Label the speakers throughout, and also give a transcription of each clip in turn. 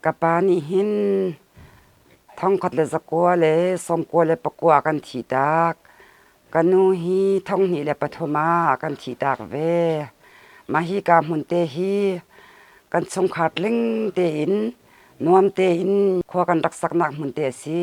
Speaker 1: kapani hin thong khat le zakwa le somkwa le pakwa kan thi tak kanu hi thong ni le pathoma kan thi tak ve ma hi ka mun te hi kan chung khat ling te in nuam te in khwa kan rak sak nak mun te si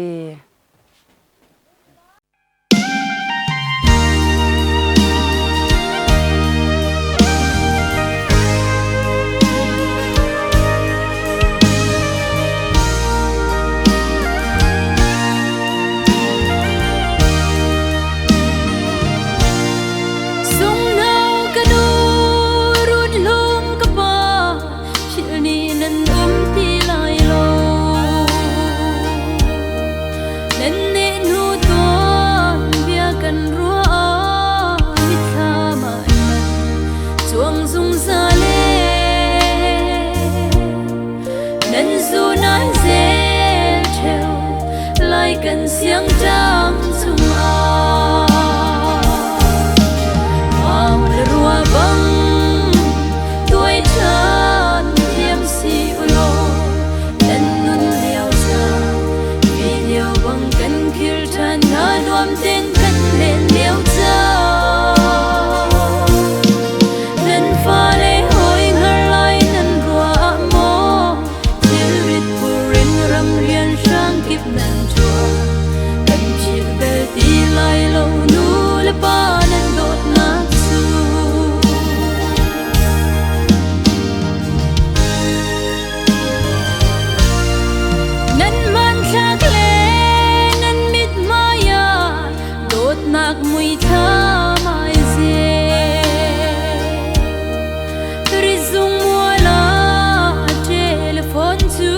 Speaker 2: cần xiang trăng sung a màu là rùa băng tuổi thân thiêm si ulo lần nun liao ra vì liao băng cần khir than ngã nuam tên cần lên liao ra lần pha lê hồi ngờ lại lần rùa mò chiều rít burin ram rian sang kịp lần đi lại lâu nu le ba nên đột ngã su nên man chắc lệ nên mít maya đột nạc mùi tha mai dê ri dung mua la telephone chu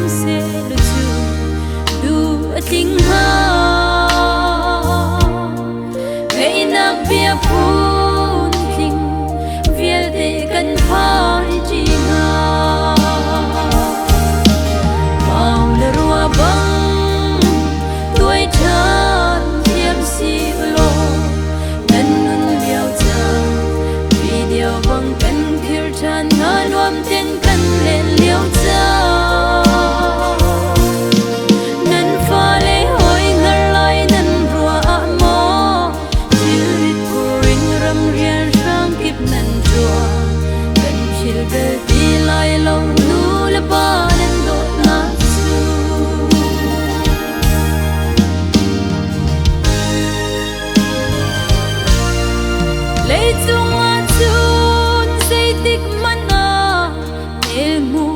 Speaker 2: se lu chu du ting ha bia phun thình việt để cần phải chỉ ngà màu là rùa băng tuổi thân thiêm si lô nên nun liao cha vì điều băng cần khir chan ngã nuam tên cần lên liao cha nên pha lê hồi ngờ lại nên rùa mò rian sang kịp nan chua cần chiều về đi lại lâu nu le ba nên đột ngã su lấy chung an chun say tích mana el mu